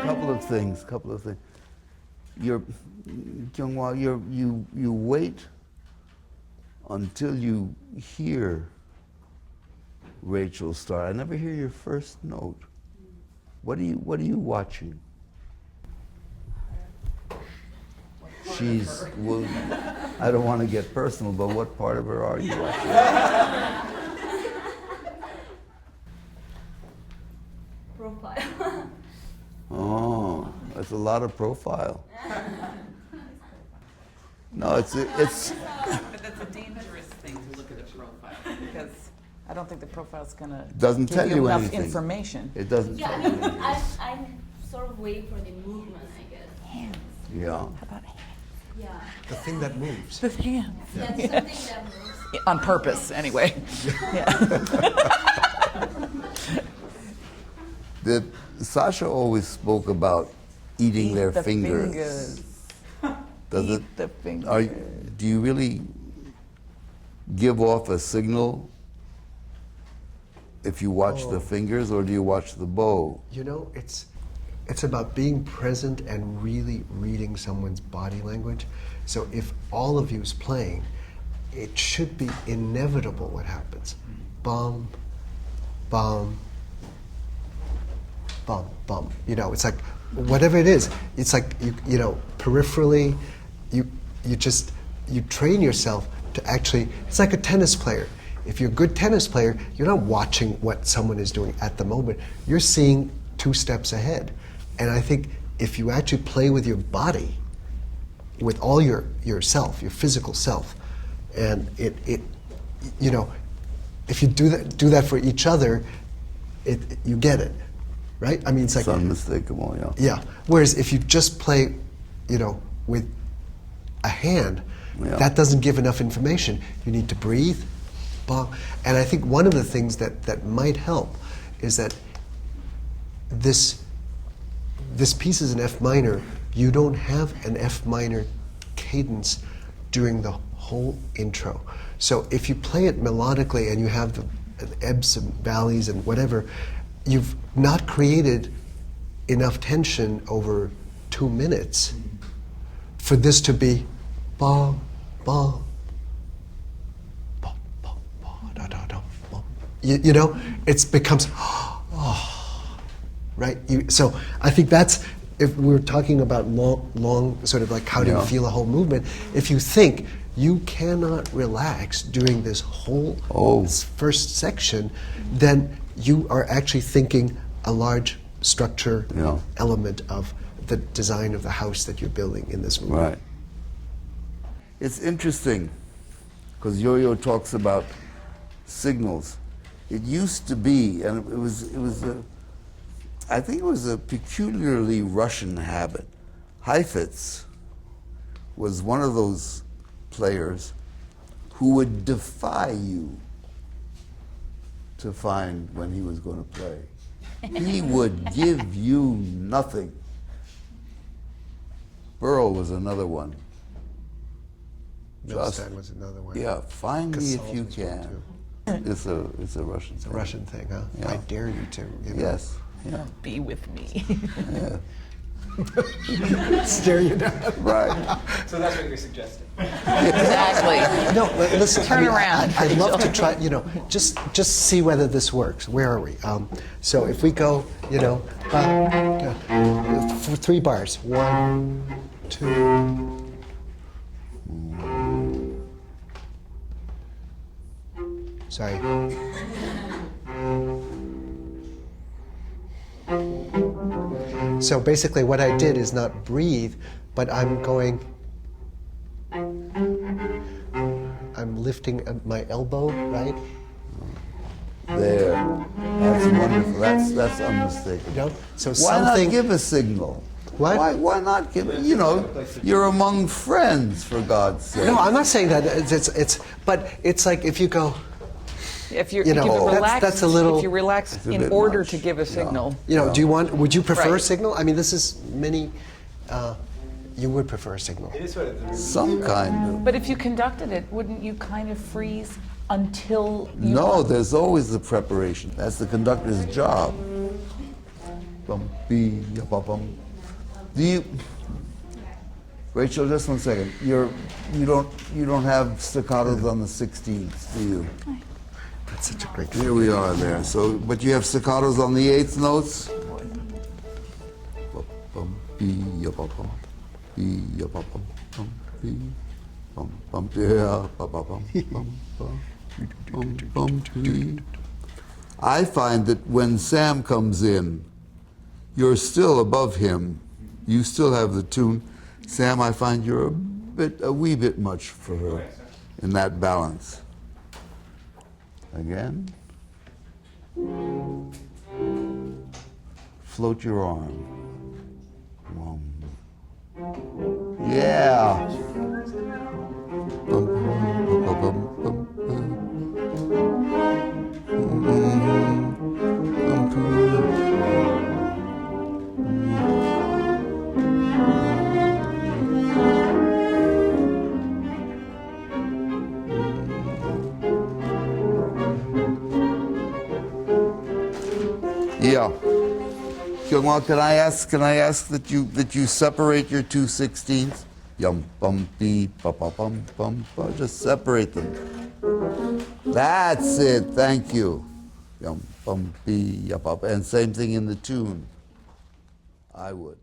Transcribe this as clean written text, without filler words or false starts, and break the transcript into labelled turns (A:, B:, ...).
A: Couple of things. Kyung Wha, you wait until you hear Rachel start. I never hear your first note. What are you watching? Well, I don't want to get personal, but what part of her are you watching?
B: Profile.
A: Oh, that's a lot of profile. No, it's.
C: But that's a dangerous thing to look at a profile, because I don't think the profile's going to
A: Doesn't
C: give
A: tell you
C: enough
A: anything.
C: information.
A: It doesn't
B: Yeah,
A: tell you
B: I
A: anything.
B: I'm sort of wait for the movement, I guess.
C: Hands.
A: Yeah.
C: How about hands?
B: Yeah.
D: The thing that moves.
C: The hands.
B: Yeah, something that moves.
C: On purpose, anyway.
A: Sasha always spoke about eating
C: Eat
A: their
C: the
A: fingers. Does
C: Eat
A: it?
C: the fingers.
A: Do you really give off a signal if you watch the fingers, or do you watch the bow?
D: You know, it's about being present and really reading someone's body language. So if all of you is playing, it should be inevitable what happens. Bum, bum, bum, bum. You know, it's like whatever it is. It's like you know, peripherally, you train yourself to actually. It's like a tennis player. If you're a good tennis player, you're not watching what someone is doing at the moment. You're seeing 2 steps ahead. And I think if you actually play with your body, with all yourself, your physical self, and it you know, if you do that for each other, you get it, right? I mean, it's like
A: unmistakable, yeah.
D: Yeah. Whereas if you just play, you know, with a hand, that doesn't give enough information. You need to breathe. And I think one of the things that might help is that this piece is an F minor. You don't have an F minor cadence during the whole intro. So if you play it melodically and you have the ebbs and valleys and whatever, you've not created enough tension over 2 minutes for this to be ba, ba, ba, ba, ba, da, da, da, ba. You know, it becomes right? So I think that's, if we're talking about long sort of like how do you feel a whole movement, if you think you cannot relax during this whole first section, then you are actually thinking a large structure element of the design of the house that you're building in this movement.
A: Right. It's interesting, because Yo-Yo talks about signals. It used to be, and I think it was a peculiarly Russian habit. Heifetz was one of those players who would defy you to find when he was going to play. He would give you nothing. Burl was another one.
D: Milstein was another one.
A: Yeah, find me if you
D: Casals was one,
A: can.
D: too.
A: It's a Russian
D: It's a
A: thing.
D: Russian thing, huh?
A: Yeah.
D: I dare you to. You know.
A: Yes. Yeah.
C: Be with me.
A: Yeah.
D: Stare you down.
A: Right.
E: So that's what you're suggesting.
C: Exactly.
D: No, but listen.
C: Turn around.
D: I'd love to try. You know, just see whether this works. Where are we? So if we go, you know, for 3 bars. 1, 2. Sorry. So basically what I did is not breathe, but I'm lifting my elbow, right?
A: There. That's wonderful. That's unmistakable.
D: You know? So
A: Why
D: something.
A: not give a signal?
D: What?
A: Why not give it? You know, you're among friends, for God's sake.
D: No, I'm not saying that. But it's like if you go.
C: If you
D: know,
C: relax,
D: that's a little-
C: if you relax
A: a
C: in
A: bit
C: order
A: much.
C: to give a signal.
D: You know, would you prefer a
C: Right.
D: signal? I mean, this is many You would prefer a signal.
E: It is sort of the
A: Some kind of.
C: But if you conducted it, wouldn't you kind of freeze until you...
A: No, there's always the preparation. That's the conductor's job. Bum, bee, ya, ba, bum. Do you, Rachel? Just 1 second. You don't have staccatos on the 16th, do you?
D: That's such a great.
A: Here we are there. So, but you have staccatos on the 8th notes. Bum, bum, bee, ya, ba, bum. Bee, ya, ba, bum, bum, bee. Bum, bum, yeah, ba, ba, bum, bum, bum. Bum, bum, bee. I find that when Sam comes in, you're still above him. You still have the tune. Sam, I find you're a wee bit much for her in that balance. Again. Float your arm. Yeah. Bum, bum, bum, bum, bum. Yeah. Kyung Wha, can I ask that you separate your 2/16ths? Yum bum bee ba ba bum bum ba. Just separate them. That's it. Thank you. Yum bum bee ya ba. And same thing in the tune. I would.